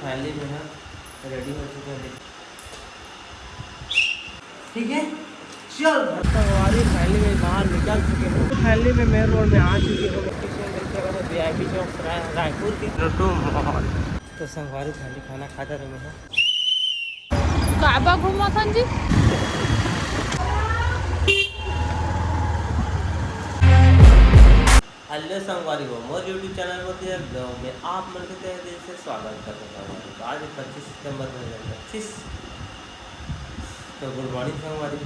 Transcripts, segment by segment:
Finally जो है ready हो चुके हैं। ठीक है चल सवारी फाइनली में बाहर निकल चुके हैं। फाइनली में मेन रोड में आ चुके हो। VIP चौक रायपुर की लड्डू मॉल। तो संगवारी फाइनली खाना खाते रहे हैं। काबा घूमा था जी। हेलो संगवारी हो मोर यूट्यूब चैनल में आप मन के तहे दिल से स्वागत करता हूँ। तो आज 25 सितंबर 2025। तो गुड मॉर्निंग संगवारी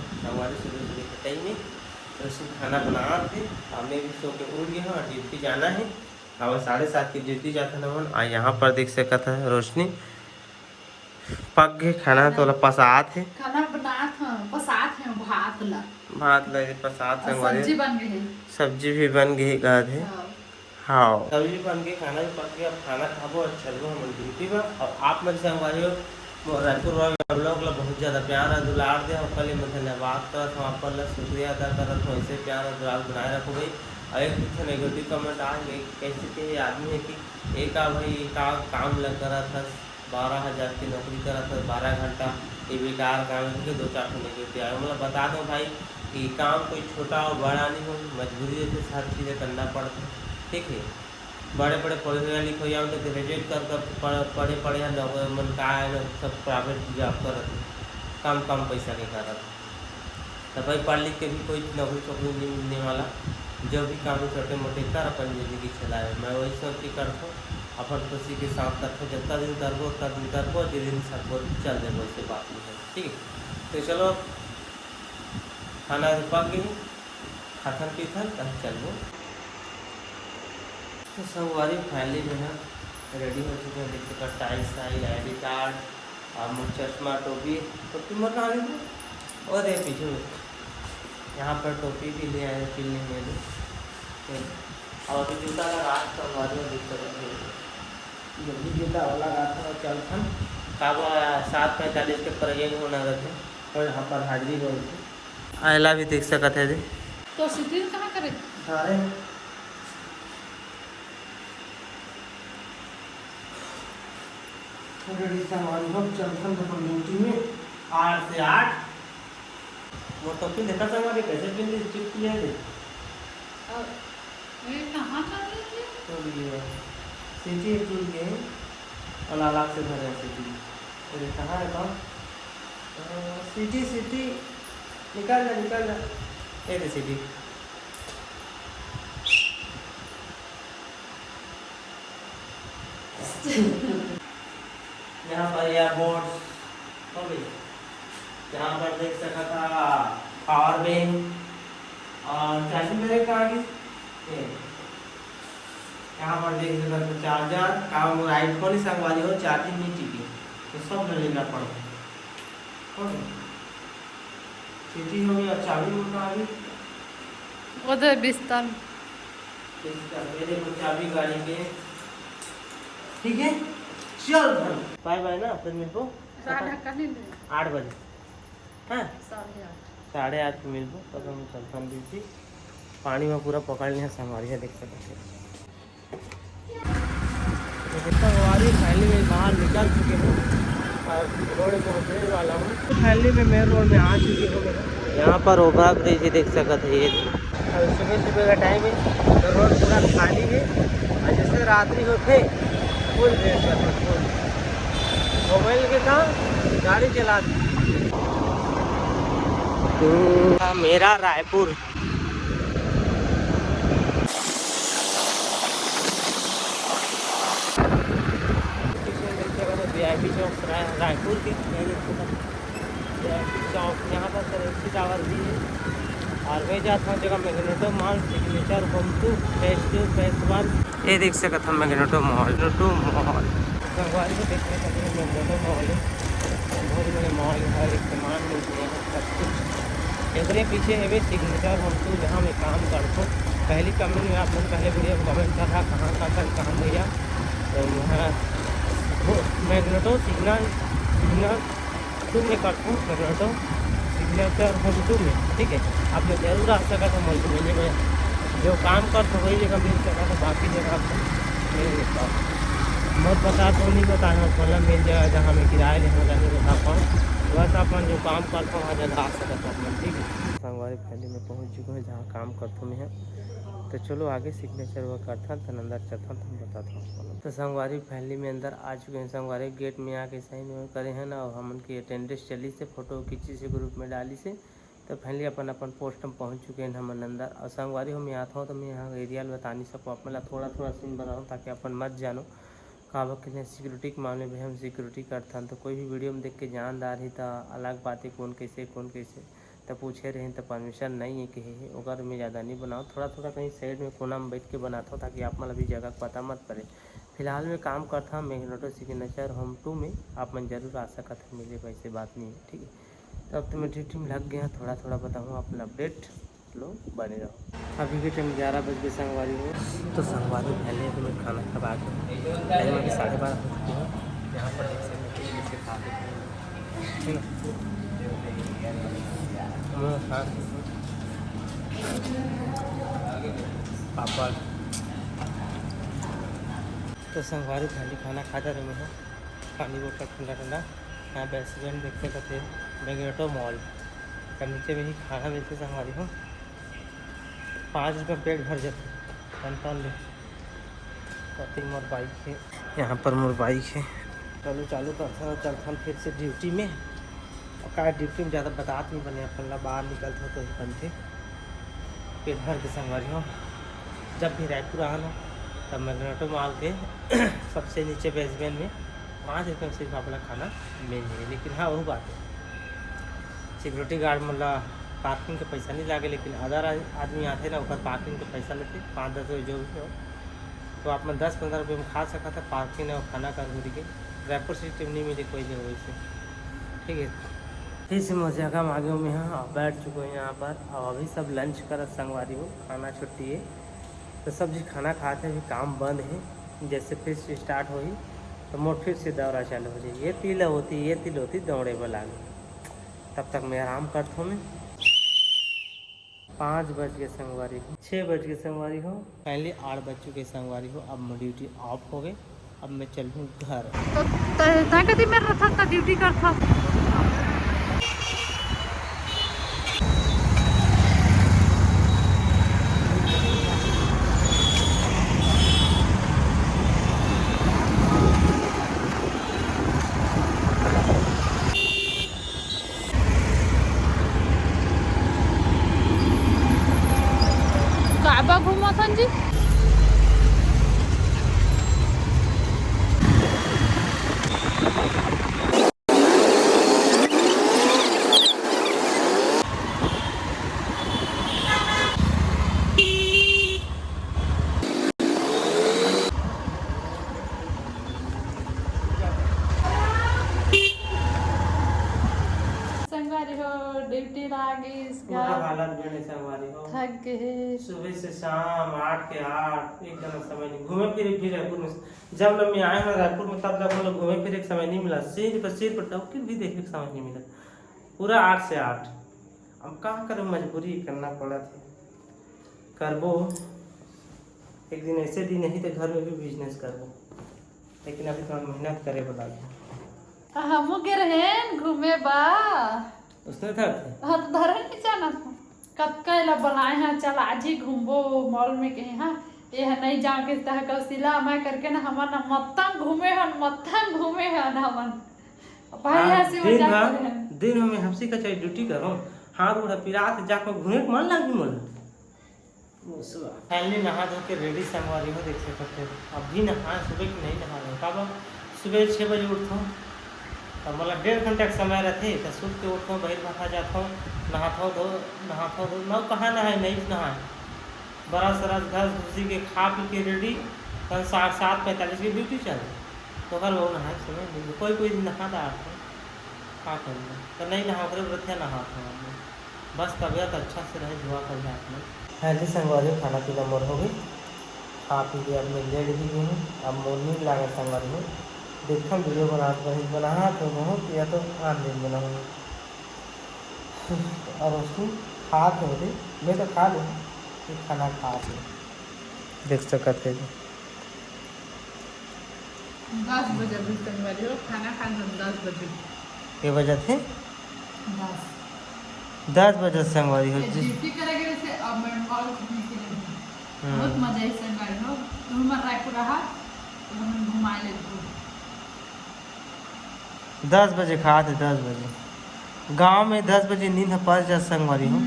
सुबह सुबह के टाइम में तो खाना बना थे। हमें भी सो के उठ गया और ड्यूटी जाना है। और 7:30 की ड्यूटी जाता ना। और यहाँ पर देख सकता है रोशनी पक गए खाना तो पसात है। खाना बना था पसात है भात लगे पसात संगवारी। सब्जी बन गई है। सब्जी भी बन गई गए हाँ सब्जी भी बन गई खाना भी पक गया। अब खाना खाबो और चलो हम ड्यूटी में। और आप मन संगवारी हो रायपुर वाले लोग बहुत ज़्यादा प्यार और दुलार दे और कल मैं धन्यवाद करत हूँ। आप लोग शुक्रिया अदा करत हूँ। ऐसे प्यार और दुलार बनाए रखो भाई। और एक कुछ नेगेटिव कमेंट आ गए कैसे के आदमी है कि एक भाई का काम लग करा था 12,000 की नौकरी करा था 12 घंटा ये बेकार काम है। 2-4 नेगेटिव आए मतलब बता दो भाई कि काम कोई छोटा और बड़ा नहीं हो मजबूरी से हर चीज़ें करना पड़ता है। ठीक है बड़े बड़े पढ़े लिखे या तो ग्रेजुएट कर पढ़े मन का है सब प्राइवेट जॉब कर कम पैसा के कर तो भाई पढ़ लिख के भी कोई नौकरी नहीं मिलने वाला। जो भी काम छोटे मोटे कर अपन ज़िंदगी चलाए। मैं वही सोच के करता हूँ अपन खुशी के साथ करते जितना दिन करबो उतना दिन करबो दिन सबको चल देबो। उससे बात नहीं है ठीक है। तो चलो खाना पक गई खाथन पीथन तब चलो। तो संगवारी फाइनली जो है रेडी हो चुके हैं। देख सकते टाइल साइल ID कार्ड और मुझ चश्मा टोपी मत आ गई और ये पीछे यहाँ पर टोपी भी ले आए पीने में और अभी जूता लगा संगवारी में देख सकते जल्दी जूता लगा था और चल था कब 7:45 के प्रयोग होना रहते और यहाँ पर हाजिरी होती आयला भी देख सकते है। तो सिटी कहाँ करे सारे सामान लोग चलथन ड्यूटी में 8 से 8 वो टोपी देखा था हमारे कैसे पिन चिप किया है। ये कहाँ चल रही है तो ये सिटी टूट गए और अलग से भरे सिटी। अरे कहाँ है कौन सिटी निकाल जा ये सिटी यहाँ पर एयरबोर्ड्स हो गई। यहाँ पर देख सका था पावर बैंक और चार्जिंग मेरे कहाँ की यहाँ पर देख सका था चार्जर काम आईफोन ही संगवारी हो चार्जिंग नहीं टिकी तो सब ले लेना पड़ता सिटी हो गई। चाबी मोटा आ गई उधर बिस्तर मेरे को चाबी गाड़ी के ठीक है चल बाय बाय ना फिर मेरे को 8 बजे हाँ 8:30 को मिल तब हम चलता ड्यूटी। पानी में पूरा पकड़ लिया संगवारी है देख सकते संगवारी फाइनली में बाहर निकल चुके हैं और रोड पहुँचने वाला हूँ। तो फाइनली में मेन रोड में आ चुके हो। यहाँ पर ओवरा ब्रिज देख सकते है। ये सुबह सुबह का टाइम है तो रोड पूरा खाली है और जैसे रात्रि होते फुल मोबाइल के काम गाड़ी चला मेरा रायपुर। VIP चौक रायपुर की VIP चौक यहाँ पर करेंसी टावर भी है। और मैं जाता हूँ जगह magneto mall signature home 2 phase 2 phase 1 ये देख सकते हम मैग्नेटो मॉल संगवारी को देखने का मैग्नेटो मॉल है। बहुत बड़े मॉल है एक सामान मिलते हैं सब कुछ। एक पीछे है सिग्नेचर होम 2 जहाँ मैं काम करता हूँ। पहली कंपनी में आप लोग पहले वीडियो में कमेंट कर रहा कहाँ का काम भैया। तो यहाँ मैग्नेटो सिग्नल 2 में करता हूँ मैग्नेटो सिग्नेचर होम 2 में ठीक है। आप लोग जरूर आ सका था मल्टी में जो काम कर तो वही जगह मिल सका था बाकी जगह आपको नहीं मिलता। बहुत बता तो नहीं बताना मतलब मिल जाएगा जहाँ मैं किराए लेना जाके बता पाऊँ बस अपन जो काम करता हूँ वहाँ जगह आ सकता अपन ठीक है। संगवारी फैमिली में पहुँच चुका हूँ जहाँ काम करता हूँ मैं तो चलो आगे सिग्नेचर वो करता तो अंदर चलता तो हम बताता हूँ। तो संगवारी फैमिली में अंदर आ चुके हैं। संगवारी गेट में आके साइन करे हैं ना और हम उनकी अटेंडेंस चली से फोटो खींची से ग्रुप में डाली से तो फैमिली अपन अपन पोस्ट में पहुँच चुके हैं हम अंदर। और संगवारी हम यहाँ था तो मैं यहाँ एरिया बता नहीं सकूँ अपना थोड़ा थोड़ा सीन बता हूँ ताकि अपन मत जानो काबा के सिक्योरिटी के मामले में हम सिक्योरिटी करता तो कोई भी वीडियो में देख के जानदार ही था अलग बात है कौन कैसे तो पूछे रहे तो परमिशन नहीं है कि ओकर में ज़्यादा नहीं बनाओ थोड़ा थोड़ा कहीं साइड में कोना में बैठ के बनाता हूँ ताकि आप मतलब भी जगह पता मत पड़े। फिलहाल मैं काम करता हूँ मैग्नेटो सिग्नेचर होम 2 में आप मन जरूर आ सकता है मेरे वैसे बात नहीं है ठीक है। तो अब तो मैं ड्यूटी में लग गया थोड़ा थोड़ा बताऊँ अपना अपडेट लो बने रहो। अभी के टाइम 11 बज के संगवारी हो तो संगवारी पहले तो मैं खाना खा के 12:30 हो चुकी हूँ यहाँ पर देख सकते हैं जैसे खा ठीक है पापड़ तो संगवारी थाली खाना खाता रहे हैं पानी बोतल ठंडा ठंडा यहाँ रेस्टोरेंट देखते करते मैग्नेटो मॉल का नीचे में ही खाना मिलते संगवारी हो 5 रुपये प्लेट भर जाते कंट्रोल ले कति मोर बाइक है यहाँ पर मोर बाइक है चलो चालू करता चलता फिर से ड्यूटी में और क्या ड्यूटी में ज़्यादा बतात नहीं बने अपन बाहर निकलते तो ही बनते पेट भर के संगवारी हो। जब भी रायपुर आना तब मैग्नेटो मॉल के सबसे नीचे बेसमेंट में 5 रुपये में सिर्फ अपना खाना मिल जाए। लेकिन हाँ वो बात है सिक्योरिटी गार्ड मतलब पार्किंग के पैसा नहीं लागे लेकिन अदर आदमी आते ना ऊपर पार्किंग के पैसा लेते 5-10 रुपये जो भी हो तो आप में 10-15 रुपये में खा सका था पार्किंग और खाना कर घूरी के रायपुर सिटी में नहीं मिले कोई जगह वैसे ठीक है। फिर से मैं जगह मांगे में यहाँ बैठ चुके हैं यहाँ पर और अभी सब लंच कर संगवारी हो खाना छुट्टी है तो सब जी खाना खाते अभी काम बंद है जैसे फिर से स्टार्ट हो तो मोर फिर से दौरा चालू हो जाए ये तिल होती दौड़े वाला तब तक मैं आराम करता हूँ मैं 5 बज के संगवारी हो 6 बज के संगवारी हो पहले 8 बज चुके संगवारी हो अब मैं ड्यूटी ऑफ हो गई अब मैं चल हूँ घर। तो कभी मेरा था ड्यूटी करता काबा घूमा था जी संगवारी हो ड्यूटी लागी संगवारी हो थक गए सुबह से शाम 8 के 8 एक जन समय नहीं घूमे फिरे भी रायपुर में जब मैं आया ना रायपुर में तब तक मतलब घूमे फिरे समय नहीं मिला सिर पर टॉकी भी देखने का समय नहीं मिला पूरा 8 से 8 अब कहाँ करें मजबूरी करना पड़ा था करबो एक दिन ऐसे दिन नहीं तो घर में भी बिजनेस करबो लेकिन अभी थोड़ा मेहनत करे बता हम गे रहे घूमे बा उसने था हाँ तो धरे नहीं जाना था कत्का ला बनाए हैं चल आज ही घूमबो मॉल में कहे हाँ ये है नहीं जाओ के तह कौशिला मैं करके ना हमारा मत्तन घूमे हन हमन भाई ऐसी वजह दिन में हमसी का चाहिए ड्यूटी करो हाथ उड़ा पिरात जाकर घूमे के मन लगी मन फैमिली नहा धो के रेडी संगवारी हो देख सकते अब भी नहा सुबह की नहीं नहा रहे कब सुबह 6 बजे उठता हूँ और मतलब 1.5 घंटा का समय रहते तो सूट के उठता हूँ बहिर भाषा जाता हूँ नहाता हूँ न कहाँ नहाए नहीं नहाए बड़ा सारा घस घुसी के खा पी के रेडी कल 7:45 की ड्यूटी चले तो कल वो नहाए समय कोई दिन नहाता आता क्या करूँगा तो नहीं नहा कर व्रत्या नहाता हूँ बस तबीयत अच्छा से रहे दुआ कर जाते हैं। पहले संगवारी खाना पीना मोर हो गई खा पी के अब मैं लेट भी गई हूँ अब मोर्निंग लगा संगवारी में देखा वीडियो बना तो बहुत या तो दिन बनाऊँगा और उसको खा के होते मैं तो खा लूँ खाना खा के देख सकते थे 10 बजे भी संगवारी हो खाना खाने 10 बजे के बजे थे 10 10 बजे संगवारी हो जिस ड्यूटी करेंगे वैसे अब मैं मॉल घूमने के लिए बहुत मजा है संगवारी हो तुम हमारा रायपुर रहा तो हमें घुमा ले 10 बजे खाते 10 बजे गांव में 10 बजे नींद पड़ जा संगवारी हो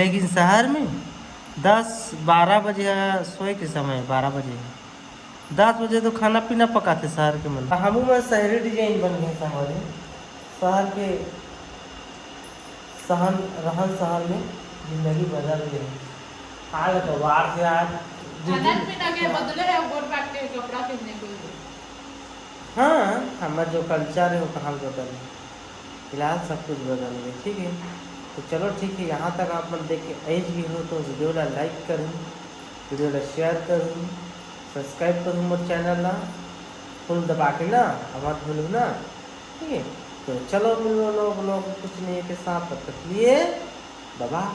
लेकिन शहर में 10-12 बजे है सोए के समय 12 बजे 10 बजे तो खाना पीना पकाते शहर के मन हम में शहरी डिजाइन बन गए संगवारी शहर के सहन रहन सहन में जिंदगी बदल गई हाल तो बाहर से आज खाना पीना के बदले है गोर काट के कपड़ा पहनने को हाँ हमारा जो कल्चर है वो कहाँ बदल है फिलहाल सब कुछ बदल गया ठीक है तो चलो ठीक है यहाँ तक आप लोग देख के एज भी हो तो वीडियो ला लाइक करूँ वीडियो ला शेयर करूँ सब्सक्राइब करूँ मोर चैनल ला फुल दबा के ना हमारे भूलू ना ठीक है तो चलो मिलो लोग कुछ नहीं के साथ तब तक लिए बाय।